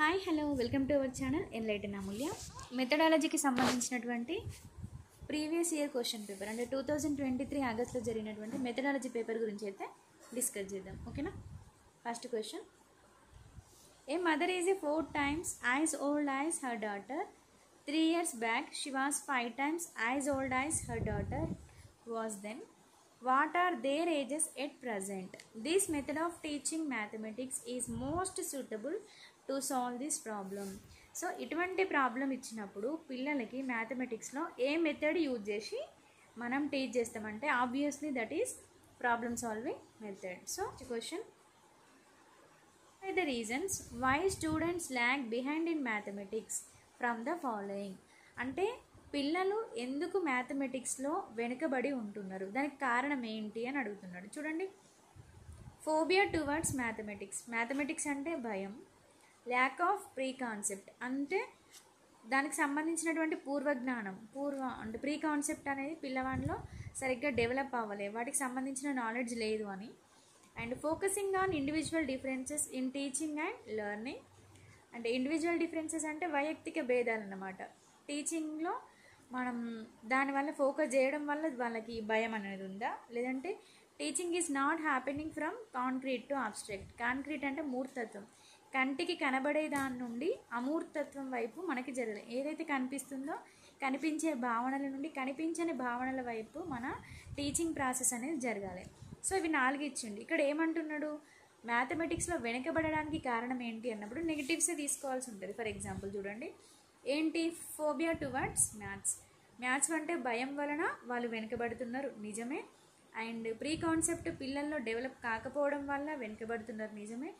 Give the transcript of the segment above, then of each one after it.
Hi hello welcome to our channel enlighten Amulya. మెథడాలజీకి సంబంధించినటువంటి previous year question paper అంటే 2023 ఆగస్ట్లో జరిగినటువంటి మెథడాలజీ పేపర్ గురించి అయితే డిస్కస్ చేద్దాం. ఓకేనా? First question, A mother is a 4 times as old as her daughter. 3 years back she was 5 times as old as her daughter was then. What are their ages at present? This method of teaching mathematics is most suitable to solve this problem. So ఇటువంటి problem ఇచ్చినప్పుడు పిల్లలకి మ్యాథమెటిక్స్లో ఏ method use చేసి మనం teach చేస్తామంటే obviously that is problem solving method. So question, the reasons why students lag behind in mathematics from the following. అంటే పిల్లలు ఎందుకు మ్యాథమెటిక్స్లో వెనుకబడి ఉంటున్నారు, దానికి కారణం ఏంటి అని అడుగుతున్నాడు. చూడండి, ఫోబియా టువర్డ్స్ మ్యాథమెటిక్స్ అంటే భయం. ల్యాక్ ఆఫ్ ప్రీ కాన్సెప్ట్ అంటే దానికి సంబంధించినటువంటి పూర్వజ్ఞానం అంటే ప్రీ కాన్సెప్ట్ అనేది పిల్లవాడిలో సరిగ్గా డెవలప్ అవ్వలే, వాటికి సంబంధించిన నాలెడ్జ్ లేదు అని. And focusing on individual differences in teaching and learning. అంటే ఇండివిజువల్ డిఫరెన్సెస్ అంటే వైయక్తిక భేదాలు అన్నమాట. టీచింగ్లో మనం దానివల్ల ఫోకస్ చేయడం వల్ల వాళ్ళకి భయం అనేది ఉందా, లేదంటే teaching is not happening from concrete to abstract. Concrete అంటే మూర్తత్వం, కంటికి కనబడే దాని నుండి అమూర్తత్వం వైపు మనకి జరగదు. ఏదైతే కనిపిస్తుందో కనిపించే భావనల నుండి కనిపించని భావనల వైపు మన టీచింగ్ ప్రాసెస్ అనేది జరగాలి. సో ఇవి 4 ఇచ్చిండి. ఇక్కడ ఏమంటున్నాడు, మ్యాథమెటిక్స్లో వెనకబడడానికి కారణం ఏంటి అన్నప్పుడు నెగిటివ్సే తీసుకోవాల్సి ఉంటుంది. ఫర్ ఎగ్జాంపుల్ చూడండి, ఏంటి, ఫోబియా టువర్డ్స్ మ్యాథ్స్ అంటే భయం వలన వాళ్ళు వెనుకబడుతున్నారు, నిజమే. అండ్ ప్రీ కాన్సెప్ట్ పిల్లల్లో డెవలప్ కాకపోవడం వల్ల వెనుకబడుతున్నారు, నిజమే.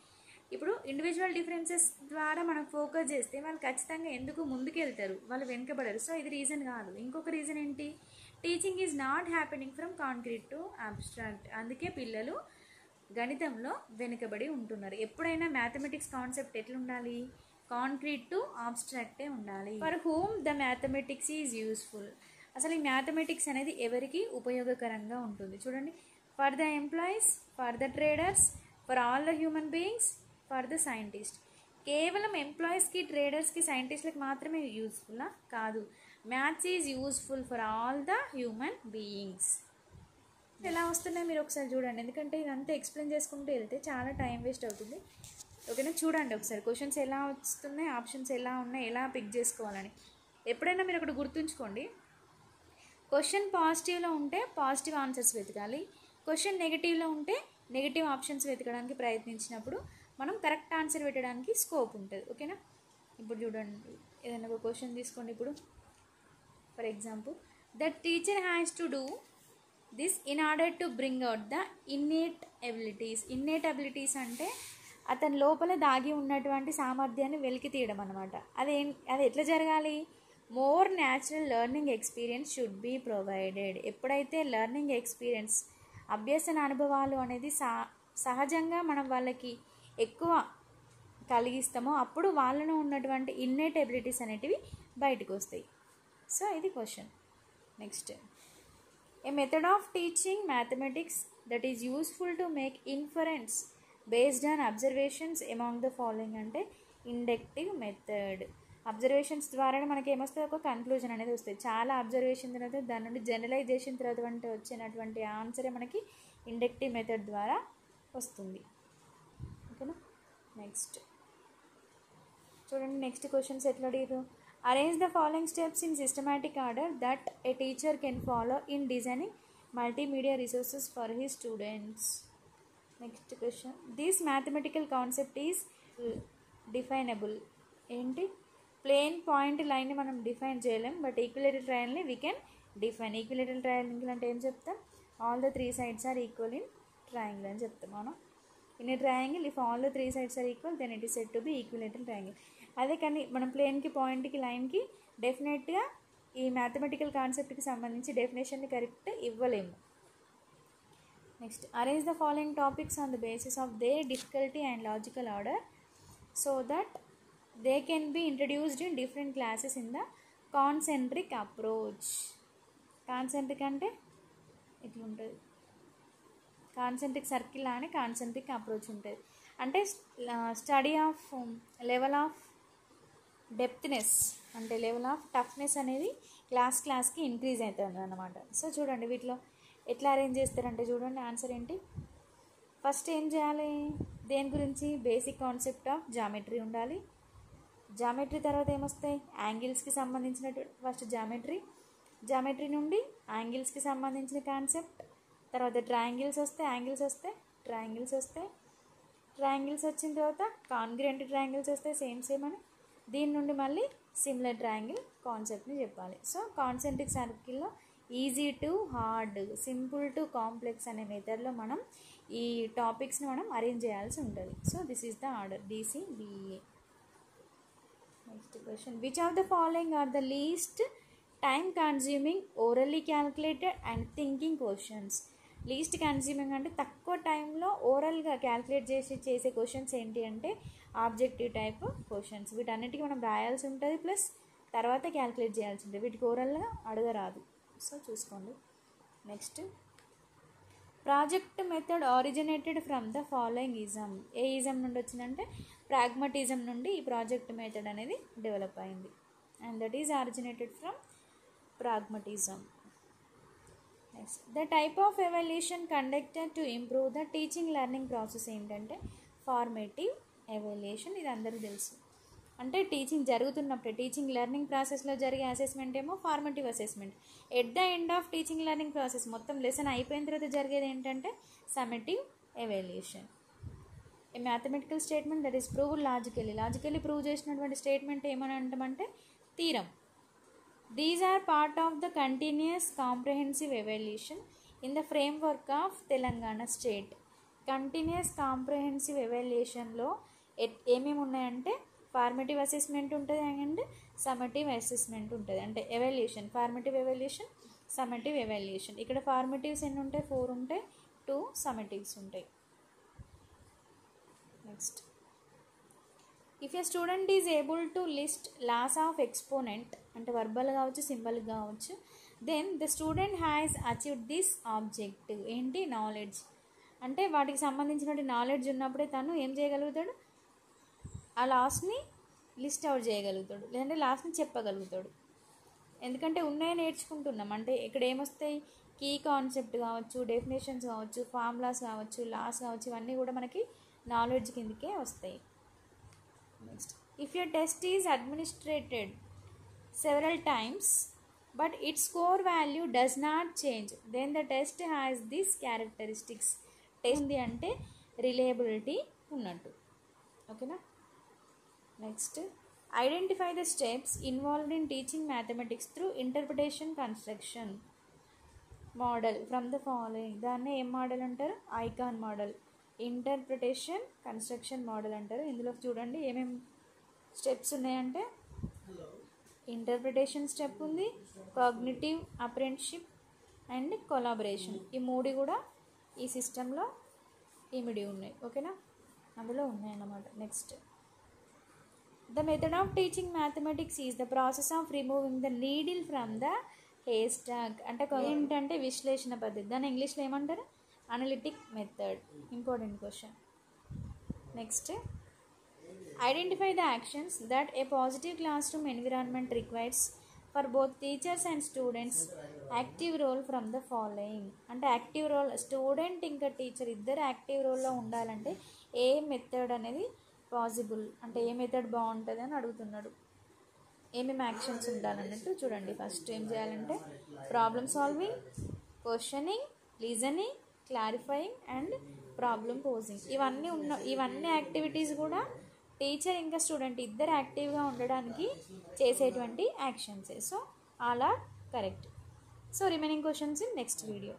ఇప్పుడు ఇండివిజువల్ డిఫరెన్సెస్ ద్వారా మనం ఫోకస్ చేస్తే వాళ్ళు ఖచ్చితంగా ఎందుకు ముందుకెళ్తారు, వాళ్ళు వెనుకబడరు. సో ఇది రీజన్ కాదు. ఇంకొక రీజన్ ఏంటి, teaching is not happening from concrete to abstract. అందుకే పిల్లలు గణితంలో వెనుకబడి ఉంటున్నారు. ఎప్పుడైనా మ్యాథమెటిక్స్ కాన్సెప్ట్ ఎట్లుండాలి, కాంక్రీట్ టు ఆబ్స్ట్రాక్టే ఉండాలి. For whom the mathematics is useful. అసలు ఈ మ్యాథమెటిక్స్ అనేది ఎవరికి ఉపయోగకరంగా ఉంటుంది. చూడండి, for the employees, for the traders, for all the human beings, for the scientist. కేవలం ఎంప్లాయీస్కి, ట్రేడర్స్కి, సైంటిస్ట్లకు మాత్రమే యూస్ఫుల్లా? కాదు. Maths is useful for all the human beings. ఎలా వస్తున్నాయి మీరు ఒకసారి చూడండి, ఎందుకంటే ఇదంతా ఎక్స్ప్లెయిన్ చేసుకుంటూ వెళ్తే చాలా టైం వేస్ట్ అవుతుంది. ఓకేనా? చూడండి ఒకసారి క్వశ్చన్స్ ఎలా వస్తున్నాయి, ఆప్షన్స్ ఎలా ఉన్నాయి, ఎలా పిక్ చేసుకోవాలని. ఎప్పుడైనా మీరు ఒకటి గుర్తుంచుకోండి, క్వశ్చన్ పాజిటివ్లో ఉంటే పాజిటివ్ ఆన్సర్స్ వెతకాలి, క్వశ్చన్ నెగిటివ్లో ఉంటే నెగిటివ్ ఆప్షన్స్ వెతకడానికి ప్రయత్నించినప్పుడు మనం కరెక్ట్ ఆన్సర్ పెట్టడానికి స్కోప్ ఉంటుంది. ఓకేనా? ఇప్పుడు చూడండి, ఏదైనా ఒక క్వశ్చన్ తీసుకోండి. ఇప్పుడు for example, the teacher has to do this in order to bring out the innate abilities అంటే అతని లోపల దాగి ఉన్నటువంటి సామర్థ్యాన్ని వెలికి తీయడం అనమాట. అది ఎట్లా జరగాలి, more natural learning experience should be provided. ఎప్పుడైతే లెర్నింగ్ ఎక్స్పీరియన్స్, అభ్యసన అనుభవాలు అనేది సహజంగా మనం వాళ్ళకి ఎక్కువ కలిగిస్తామో అప్పుడు వాళ్ళలో ఉన్నటువంటి ఇన్నేట్ ఎబిలిటీస్ అనేటివి బయటకు వస్తాయి. సో ఇది question. Next, A method of teaching mathematics that is useful to make inference based on observations among the following అంటే ఇండక్టివ్ మెథడ్. అబ్జర్వేషన్స్ ద్వారానే మనకి ఏమొస్తుంది, ఒక కన్క్లూజన్ అనేది వస్తుంది. చాలా అబ్జర్వేషన్ తర్వాత దాని నుండి జనరలైజేషన్ తర్వాత వచ్చినటువంటి ఆన్సరే మనకి ఇండక్టివ్ మెథడ్ ద్వారా వస్తుంది. ఓకేనా? నెక్స్ట్ చూడండి, నెక్స్ట్ క్వశ్చన్స్ ఎట్లా అడిగారు. Arrange the following steps in systematic order that a teacher can follow in designing multimedia resources for his students. Next question, this mathematical concept is definable. ఏంటి, plane point లైన్ని మనం define చేయలేం, but equilateral ట్రయాంగిల్ని we can define. Equilateral triangle అంటే ఏం చెప్తాం, all the 3 sides are equal in triangle అని చెప్తాం. అవునా? In a triangle if all the 3 sides are equal then it is said to be equilateral triangle. అదే కానీ మనం ప్లేన్కి, పాయింట్కి, లైన్కి డెఫినెట్గా ఈ మ్యాథమెటికల్ కాన్సెప్ట్కి సంబంధించి డెఫినేషన్ని కరెక్ట్ ఇవ్వలేము. Next, arrange the following topics on the basis of they difficulty and logical order so that they can be introduced in different classes in the concentric approach. Concentric అంటే ఇట్లుంటుంది, కాన్సెంట్రిక్ సర్కిల్ అని concentric approach ఉంటుంది. అంటే study of level of depthness అంటే level of toughness అనేది క్లాస్కి increase అవుతుంది అన్నమాట. So చూడండి వీటిలో ఎట్లా అరేంజ్ చేస్తారంటే చూడండి ఆన్సర్ ఏంటి. ఫస్ట్ ఏం చేయాలి, దేని గురించి, బేసిక్ కాన్సెప్ట్ ఆఫ్ జామెట్రీ ఉండాలి. జామెట్రీ తర్వాత ఏమొస్తాయి, యాంగిల్స్కి సంబంధించిన ఫస్ట్ జామెట్రీ నుండి యాంగిల్స్కి సంబంధించిన కాన్సెప్ట్, తర్వాత ట్రయాంగిల్స్ వస్తాయి, ట్రయాంగిల్స్ వచ్చిన తర్వాత కాన్గ్రుయెంట్ ట్రయాంగిల్స్ వస్తాయి సేమ్ అని. దీని నుండి మళ్ళీ సిమిలర్ ట్రయాంగిల్ కాన్సెప్ట్ని చెప్పాలి. సో కాన్సెంట్రిక్ సర్కిల్లో easy to hard, simple to complex అనే మెథడ్లో మనం ఈ టాపిక్స్ని మనం అరేంజ్ చేయాల్సి ఉంటుంది. So this is the order DCBA. Next question, which of the following are the least time consuming orally calculated and thinking questions. Least consuming అంటే తక్కువ టైంలో ఓరల్గా క్యాల్కులేట్ చేసే క్వశ్చన్స్ ఏంటి అంటే ఆబ్జెక్టివ్ టైప్ క్వశ్చన్స్. వీటన్నిటికీ మనం రాయాల్సి ఉంటుంది ప్లస్ తర్వాత క్యాల్కులేట్ చేయాల్సి ఉంటుంది, వీటికి ఓరల్గా అడగరాదు. సో చూసుకోండి. Next, project method originated from the following ism. A ism నుండి వచ్చిందంటే ప్రాగ్మటిజం నుండి ఈ ప్రాజెక్ట్ మెథడ్ అనేది డెవలప్ అయింది, and that is originated from ప్రాగ్మటిజం. Next, the type of evaluation conducted to improve the teaching learning process ఏంటంటే formative evaluation. ఇది అందరూ తెలుసు. అంటే టీచింగ్ జరుగుతున్నప్పుడే, టీచింగ్ లెర్నింగ్ ప్రాసెస్లో జరిగే అసెస్మెంట్ ఏమో formative assessment. At the end of teaching learning process మొత్తం lesson అయిపోయిన తర్వాత జరిగేది ఏంటంటే summative evaluation. A mathematical statement that is proved logically prove చేసినటువంటి స్టేట్మెంట్ ఏమని అంటామంటే theorem. These are part of the continuous comprehensive evaluation in the framework of Telangana state. Continuous comprehensive ఎవాల్యుయేషన్లో ఏమేమి ఉన్నాయంటే ఫార్మేటివ్ అసెస్మెంట్ ఉంటుంది అండ్ సమ్మేటివ్ అసెస్మెంట్ ఉంటుంది. అంటే evaluation, formative evaluation, summative evaluation. ఇక్కడ ఫార్మేటివ్స్ ఎన్ని ఉంటాయి, 4 ఉంటాయి, 2 సమ్మేటివ్స్ ఉంటాయి. Next, if a student is able to list laws of exponent అంటే వర్బల్ కావచ్చు, సింబల్ కావచ్చు, then the student has achieved this objective. ఏంటి, నాలెడ్జ్. అంటే వాటికి సంబంధించినటువంటి నాలెడ్జ్ ఉన్నప్పుడే తను ఏం చేయగలుగుతాడు, ఆ లాస్ని లిస్ట్ అవుట్ చేయగలుగుతాడు, లేదంటే లాస్ని చెప్పగలుగుతాడు. ఎందుకంటే ఉన్నాయని నేర్చుకుంటున్నాం. అంటే ఇక్కడ ఏమొస్తాయి, కీ కాన్సెప్ట్ కావచ్చు, డెఫినేషన్స్ కావచ్చు, ఫార్ములాస్ కావచ్చు, లాస్ కావచ్చు, ఇవన్నీ కూడా మనకి నాలెడ్జ్ కిందకే వస్తాయి. Next, if your test is administrated several times but its score value does not change then the test has this characteristics. Test ఉంది అంటే రిలయబిలిటీ ఉన్నట్టు. ఓకేనా. Next, identify the steps involved in teaching mathematics through interpretation construction model from the following. దాన్ని ఏం model అంటారు, icon model. Interpretation construction model అంటారు. ఇందులో చూడండి ఏమేమి స్టెప్స్ ఉన్నాయంటే ఇంటర్ప్రిటేషన్ స్టెప్ ఉంది, కాగ్నిటివ్ అప్రెంటిస్షిప్ అండ్ కొలాబరేషన్. ఈ 3 కూడా ఈ సిస్టంలో ఇమిడి ఉన్నాయి. ఓకేనా, అందులో ఉన్నాయన్నమాట. Next, the method of teaching mathematics is the process of removing the needle from the hair stack. అంటే ఏంటంటే విశ్లేషణ పద్ధతి. దాన్ని ఇంగ్లీష్లో ఏమంటారు, analytic method. Important question. Next, identify the actions that a positive classroom environment requires for both teachers and students. Active role from the following. అంటే active role, student ఇంకా teacher ఇద్దరు యాక్టివ్ రోల్లో ఉండాలంటే ఏ మెథడ్ అనేది possible, అంటే ఏ method బాగుంటుంది అని అడుగుతున్నాడు. ఏమేమి యాక్షన్స్ ఉండాలన్నట్టు చూడండి. ఫస్ట్ ఏం చేయాలంటే problem solving, questioning, listening, clarifying and problem posing. ఇవన్నీ యాక్టివిటీస్ కూడా టీచర్ ఇంకా స్టూడెంట్ ఇద్దరు యాక్టివ్గా ఉండడానికి చేసేటువంటి యాక్షన్సే. So all are correct. So remaining questions in next video.